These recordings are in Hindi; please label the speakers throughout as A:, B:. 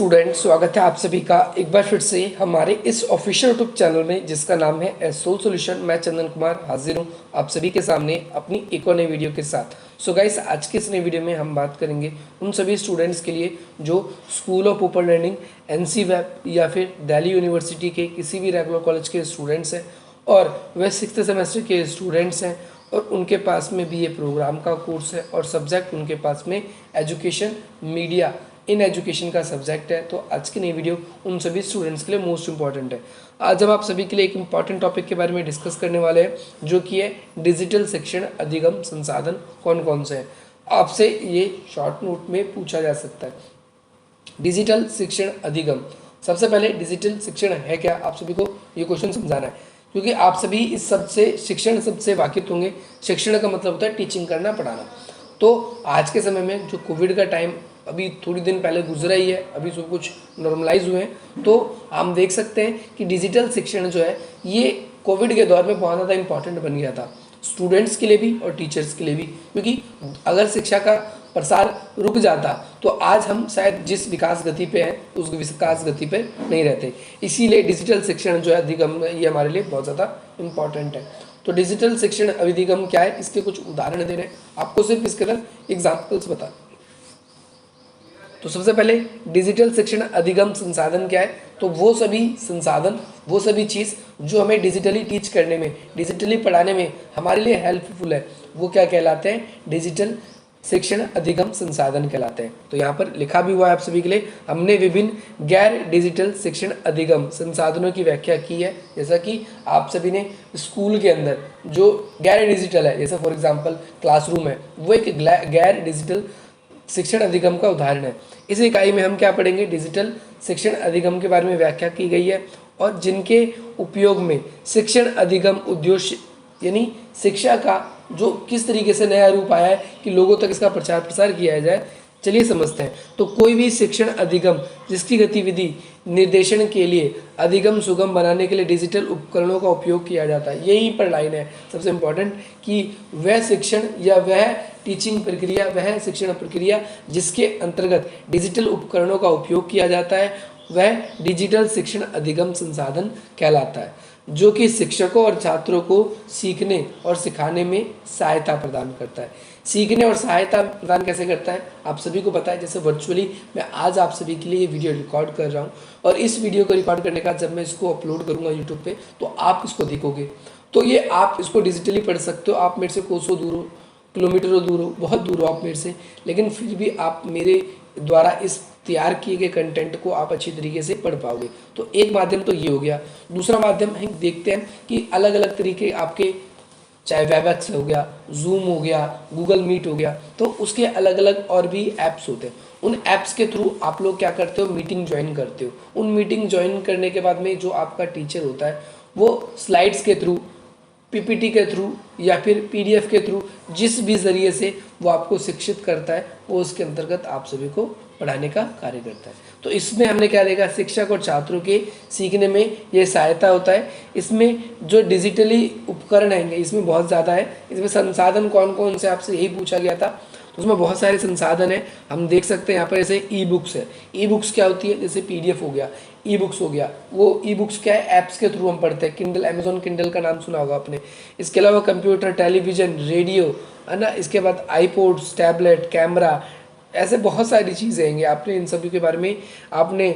A: स्टूडेंट, स्वागत है आप सभी का एक बार फिर से हमारे इस ऑफिशियल यूट्यूब चैनल में जिसका नाम है एसोल सॉल्यूशन। मैं चंदन कुमार हाजिर हूँ आप सभी के सामने अपनी एक और नई वीडियो के साथ। सो गाइस, आज के इस नई वीडियो में हम बात करेंगे उन सभी स्टूडेंट्स के लिए जो school of open learning, NC web या फिर दिल्ली यूनिवर्सिटी के किसी भी रेगुलर कॉलेज के स्टूडेंट्स हैं और वह 6th सेमेस्टर के स्टूडेंट्स हैं और उनके पास में भी ये प्रोग्राम का कोर्स है और सब्जेक्ट उनके पास में एजुकेशन मीडिया इन एजुकेशन का सब्जेक्ट है। तो आज की नई वीडियो उन सभी स्टूडेंट्स के लिए मोस्ट इंपॉर्टेंट है। आज हम आप सभी के लिए एक इंपॉर्टेंट टॉपिक के बारे में डिस्कस करने वाले हैं जो कि है डिजिटल शिक्षण अधिगम संसाधन कौन कौन से हैं। आपसे ये शॉर्ट नोट में पूछा जा सकता है। डिजिटल शिक्षण अधिगम, सबसे पहले डिजिटल शिक्षण है क्या, आप सभी को ये क्वेश्चन समझाना है क्योंकि आप सभी इस सबसे शिक्षण सबसे वाकिफ होंगे। शिक्षण का मतलब होता है टीचिंग करना, पढ़ाना। तो आज के समय में जो कोविड का टाइम अभी थोड़ी दिन पहले गुजरा ही है, अभी सब कुछ नॉर्मलाइज हुए हैं, तो हम देख सकते हैं कि डिजिटल शिक्षण जो है ये कोविड के दौर में बहुत ज़्यादा इंपॉर्टेंट बन गया था, स्टूडेंट्स के लिए भी और टीचर्स के लिए भी। क्योंकि अगर शिक्षा का प्रसार रुक जाता तो आज हम शायद जिस विकास गति पे हैं उस विकास गति पे नहीं रहते। इसीलिए डिजिटल शिक्षण जो है अधिगम ये हमारे लिए बहुत ज़्यादा इम्पॉर्टेंट है। तो डिजिटल शिक्षण अधिगम क्या है, इसके कुछ उदाहरण दे रहे हैं आपको, सिर्फ इसके तरफ एग्जाम्पल्स बता। तो सबसे पहले डिजिटल शिक्षण अधिगम संसाधन क्या है, तो वो सभी संसाधन, वो सभी चीज़ जो हमें डिजिटली टीच करने में, डिजिटली पढ़ाने में हमारे लिए हेल्पफुल है, वो क्या कहलाते हैं, डिजिटल शिक्षण अधिगम संसाधन कहलाते हैं। तो यहाँ पर लिखा भी हुआ है आप सभी के लिए, हमने विभिन्न गैर डिजिटल शिक्षण अधिगम संसाधनों की व्याख्या की है। जैसा कि आप सभी ने स्कूल के अंदर जो गैर डिजिटल है, जैसे फॉर एग्जांपल क्लासरूम है, वो एक गैर डिजिटल शिक्षण अधिगम का उदाहरण है। इस इकाई में हम क्या पढ़ेंगे, डिजिटल शिक्षण अधिगम के बारे में व्याख्या की गई है और जिनके उपयोग में शिक्षण अधिगम उद्देश्य यानी शिक्षा का जो किस तरीके से नया रूप आया है कि लोगों तक इसका प्रचार प्रसार किया जाए, चलिए समझते हैं। तो कोई भी शिक्षण अधिगम जिसकी गतिविधि निर्देशन के लिए अधिगम सुगम बनाने के लिए डिजिटल उपकरणों का उपयोग किया जाता है। यही पर लाइन है सबसे इम्पोर्टेंट कि वह शिक्षण या वह टीचिंग प्रक्रिया, वह शिक्षण प्रक्रिया जिसके अंतर्गत डिजिटल उपकरणों का उपयोग किया जाता है वह डिजिटल शिक्षण अधिगम संसाधन कहलाता है, जो कि शिक्षकों और छात्रों को सीखने और सिखाने में सहायता प्रदान करता है। सीखने और सहायता प्रदान कैसे करता है आप सभी को पता है। जैसे वर्चुअली मैं आज आप सभी के लिए ये वीडियो रिकॉर्ड कर रहा हूँ और इस वीडियो को रिकॉर्ड करने का जब मैं इसको अपलोड करूँगा यूट्यूब पे तो आप इसको देखोगे तो ये आप इसको डिजिटली पढ़ सकते हो। आप मेरे से कोसों दूर हो, किलोमीटरों दूर हो, बहुत दूर हो आप मेरे से, लेकिन फिर भी आप मेरे द्वारा इस तैयार किए गए कंटेंट को आप अच्छी तरीके से पढ़ पाओगे। तो एक माध्यम तो ये हो गया। दूसरा माध्यम हम देखते हैं कि अलग अलग तरीके आपके, चाहे वेबएक्स हो गया, जूम हो गया, गूगल मीट हो गया, तो उसके अलग अलग और भी ऐप्स होते हैं। उन ऐप्स के थ्रू आप लोग क्या करते हो, मीटिंग ज्वाइन करते हो। उन मीटिंग ज्वाइन करने के बाद में जो आपका टीचर होता है वो स्लाइड्स के थ्रू, पीपीटी के थ्रू या फिर पीडीएफ के थ्रू, जिस भी ज़रिए से वो आपको शिक्षित करता है वो उसके अंतर्गत आप सभी को पढ़ाने का कार्य करता है। तो इसमें हमने क्या देखा, शिक्षक और छात्रों के सीखने में ये सहायता होता है। इसमें जो डिजिटली उपकरण हैं इसमें बहुत ज़्यादा है। इसमें संसाधन कौन कौन से आपसे यही पूछा गया था, तो उसमें बहुत सारे संसाधन हैं। हम देख सकते हैं यहाँ पर जैसे ई बुक्स है। ई बुक्स क्या होती है, जैसे पीडीएफ हो गया, ई बुक्स हो गया। वो ई बुक्स क्या है, ऐप्स के थ्रू हम पढ़ते हैं। किंडल, अमेजोन किंडल का नाम सुना होगा आपने। इसके अलावा कंप्यूटर, टेलीविज़न, रेडियो है ना, इसके बाद आईपॉड्स, टैबलेट, कैमरा, ऐसे बहुत सारी चीज़ें हैं। आपने इन सभी के बारे में आपने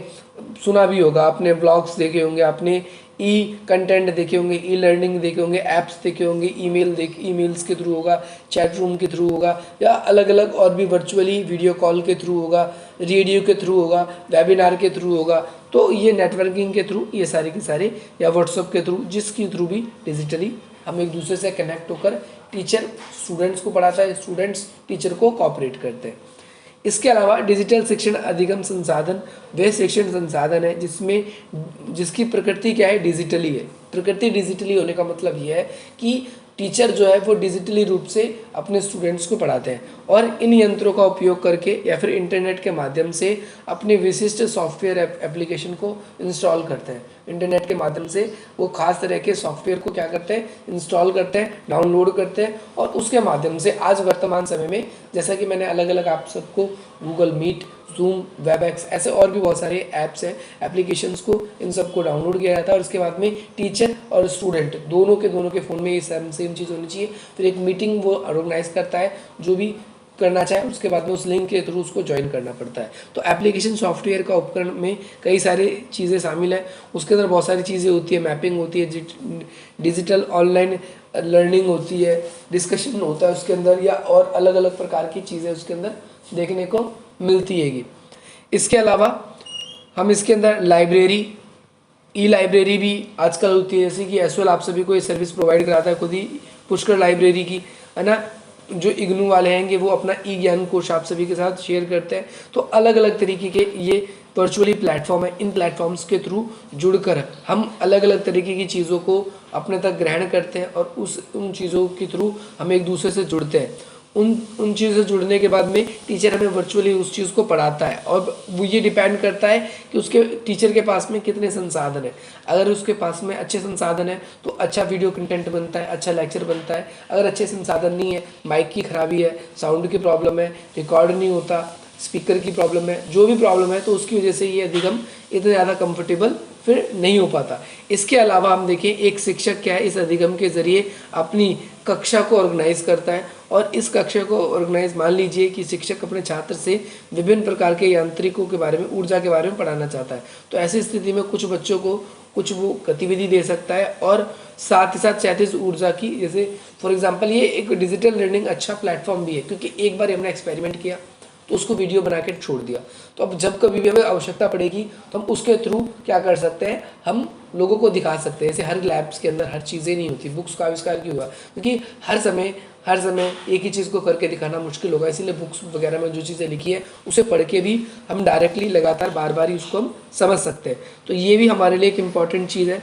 A: सुना भी होगा, आपने ब्लॉग्स देखे होंगे, आपने ई कंटेंट देखे होंगे, ई लर्निंग देखे होंगे, ऐप्स देखे होंगे, ईमेल्स के थ्रू होगा, चैट रूम के थ्रू होगा या अलग अलग और भी वर्चुअली वीडियो कॉल के थ्रू होगा, रेडियो के थ्रू होगा, वेबिनार के थ्रू होगा। तो ये नेटवर्किंग के थ्रू ये सारे के सारे, या व्हाट्सएप के थ्रू, जिसके थ्रू भी डिजिटली हम एक दूसरे से कनेक्ट होकर टीचर स्टूडेंट्स को पढ़ाता है, स्टूडेंट्स टीचर को कोऑपरेट करते हैं। इसके अलावा डिजिटल शिक्षण अधिगम संसाधन वे शिक्षण संसाधन है जिसकी प्रकृति क्या है, डिजिटली है। प्रकृति डिजिटली होने का मतलब यह है कि टीचर जो है वो डिजिटली रूप से अपने स्टूडेंट्स को पढ़ाते हैं और इन यंत्रों का उपयोग करके या फिर इंटरनेट के माध्यम से अपने विशिष्ट सॉफ्टवेयर एप्लीकेशन को इंस्टॉल करते हैं। इंटरनेट के माध्यम से वो खास तरह के सॉफ्टवेयर को क्या करते हैं, इंस्टॉल करते हैं, डाउनलोड करते हैं और उसके माध्यम से आज वर्तमान समय में, जैसा कि मैंने अलग अलग आप सबको गूगल मीट, जूम, वेबएक्स, ऐसे और भी बहुत सारे ऐप्स हैं, एप्लीकेशंस को, इन सबको डाउनलोड किया जाता है और उसके बाद में टीचर और स्टूडेंट दोनों के फ़ोन में ये सेम चीज़ होनी चाहिए। फिर एक मीटिंग वो ऑर्गेनाइज करता है, जो भी करना चाहे उसके बाद में उस लिंक के थ्रू उसको ज्वाइन करना पड़ता है। तो एप्लीकेशन सॉफ्टवेयर का उपकरण में कई सारी चीज़ें शामिल हैं, उसके अंदर बहुत सारी चीज़ें होती है, मैपिंग होती है, डिजिटल ऑनलाइन लर्निंग होती है, डिस्कशन होता है उसके अंदर, या और अलग अलग प्रकार की चीज़ें उसके अंदर देखने को मिलती हैगी। इसके अलावा हम इसके अंदर लाइब्रेरी, ई लाइब्रेरी भी आजकल होती है, जैसे कि एसओएल आप सभी को ये सर्विस प्रोवाइड कराता है खुद ही, पुष्कर लाइब्रेरी की, है ना। जो इग्नू वाले हैंगे वो अपना ई ज्ञान कोश आप सभी के साथ शेयर करते हैं। तो अलग अलग तरीके के ये वर्चुअली प्लेटफॉर्म है, इन प्लेटफॉर्म्स के थ्रू जुड़कर हम अलग अलग तरीके की चीज़ों को अपने तक ग्रहण करते हैं और उन चीज़ों के थ्रू हम एक दूसरे से जुड़ते हैं। उन चीज़ों से जुड़ने के बाद में टीचर हमें वर्चुअली उस चीज़ को पढ़ाता है और वो ये डिपेंड करता है कि उसके टीचर के पास में कितने संसाधन है। अगर उसके पास में अच्छे संसाधन है तो अच्छा वीडियो कंटेंट बनता है, अच्छा लेक्चर बनता है। अगर अच्छे संसाधन नहीं है, माइक की खराबी है, साउंड की प्रॉब्लम है, रिकॉर्ड नहीं होता, स्पीकर की प्रॉब्लम है, जो भी प्रॉब्लम है, तो उसकी वजह से ये अधिगम इतना ज़्यादा कंफर्टेबल फिर नहीं हो पाता। इसके अलावा हम देखें, एक शिक्षक क्या है, इस अधिगम के ज़रिए अपनी कक्षा को ऑर्गेनाइज करता है और इस कक्षा को ऑर्गेनाइज, मान लीजिए कि शिक्षक अपने छात्र से विभिन्न प्रकार के यांत्रिकों के बारे में, ऊर्जा के बारे में पढ़ाना चाहता है, तो ऐसी स्थिति में कुछ बच्चों को कुछ वो गतिविधि दे सकता है और साथ ही साथ क्षैतिज ऊर्जा की, जैसे फॉर एग्जांपल ये एक डिजिटल लर्निंग अच्छा प्लेटफॉर्म भी है, क्योंकि एक बार हमने एक्सपेरिमेंट किया तो उसको वीडियो बना के छोड़ दिया। तो अब जब कभी भी हमें आवश्यकता पड़ेगी तो हम उसके थ्रू क्या कर सकते हैं, हम लोगों को दिखा सकते हैं। जैसे हर लैब्स के अंदर हर चीज़ें नहीं होती, बुक्स का आविष्कार क्यों हुआ, क्योंकि हर समय एक ही चीज़ को करके दिखाना मुश्किल होगा, इसीलिए बुक्स वगैरह में जो चीज़ें लिखी है उसे पढ़ के भी हम डायरेक्टली लगातार बार बार ही उसको हम समझ सकते हैं। तो ये भी हमारे लिए एक इम्पॉर्टेंट चीज़ है।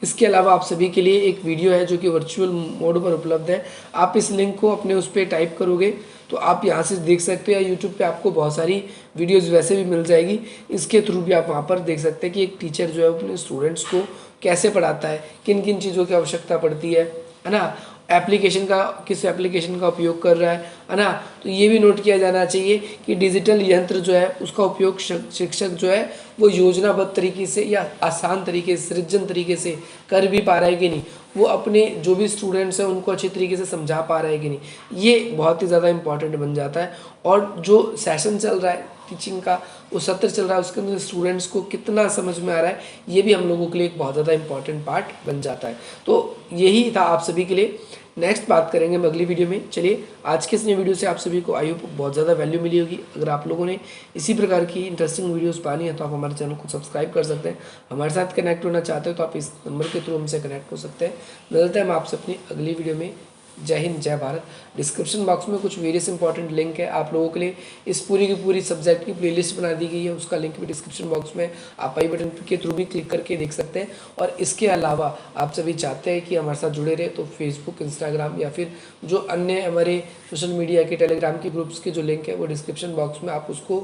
A: इसके अलावा आप सभी के लिए एक वीडियो है जो कि वर्चुअल मोड पर उपलब्ध है। आप इस लिंक को अपने उस पर टाइप करोगे तो आप यहाँ से देख सकते हो, या यूट्यूब पे आपको बहुत सारी वीडियोस वैसे भी मिल जाएगी, इसके थ्रू भी आप वहाँ पर देख सकते हैं कि एक टीचर जो है अपने स्टूडेंट्स को कैसे पढ़ाता है, किन किन चीज़ों की आवश्यकता पड़ती है ना, एप्लीकेशन का, किस एप्लीकेशन का उपयोग कर रहा है ना। तो ये भी नोट किया जाना चाहिए कि डिजिटल यंत्र जो है उसका उपयोग शिक्षक जो है वो योजनाबद्ध तरीके से या आसान तरीके से, सृजन तरीके से कर भी पा रहा है कि नहीं, वो अपने जो भी स्टूडेंट्स हैं उनको अच्छी तरीके से समझा पा रहा है कि नहीं, ये बहुत ही ज़्यादा इंपॉर्टेंट बन जाता है। और जो सेशन चल रहा है टीचिंग का, वो सत्र चल रहा है, उसके अंदर स्टूडेंट्स को कितना समझ में आ रहा है, ये भी हम लोगों के लिए एक बहुत ज़्यादा इंपॉर्टेंट पार्ट बन जाता है। तो यही था आप सभी के लिए। नेक्स्ट बात करेंगे हम अगली वीडियो में। चलिए, आज के इस नई वीडियो से आप सभी को आई होप बहुत ज़्यादा वैल्यू मिली होगी। अगर आप लोगों ने इसी प्रकार की इंटरेस्टिंग वीडियोस पानी है तो आप हमारे चैनल को सब्सक्राइब कर सकते हैं। हमारे साथ कनेक्ट होना चाहते हो तो आप इस नंबर के थ्रू हमसे कनेक्ट हो सकते हैं। मिलते हैं हम आपसे अपनी अगली वीडियो में। जय हिंद, जय भारत। डिस्क्रिप्शन बॉक्स में कुछ वेरियस इंपॉर्टेंट लिंक है आप लोगों के लिए। इस पूरी की पूरी सब्जेक्ट की प्लेलिस्ट बना दी गई है, उसका लिंक भी डिस्क्रिप्शन बॉक्स में आप आई बटन के थ्रू भी क्लिक करके देख सकते हैं। और इसके अलावा आप सभी चाहते हैं कि हमारे साथ जुड़े रहे तो फेसबुक, इंस्टाग्राम या फिर जो अन्य हमारे सोशल मीडिया के, टेलीग्राम की ग्रुप्स के जो लिंक है वो डिस्क्रिप्शन बॉक्स में आप उसको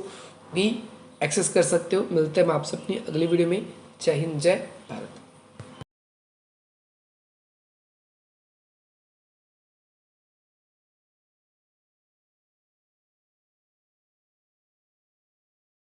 A: भी एक्सेस कर सकते हो। मिलते हैं हम आपसे अपनी अगली वीडियो में। जय हिंद, जय भारत।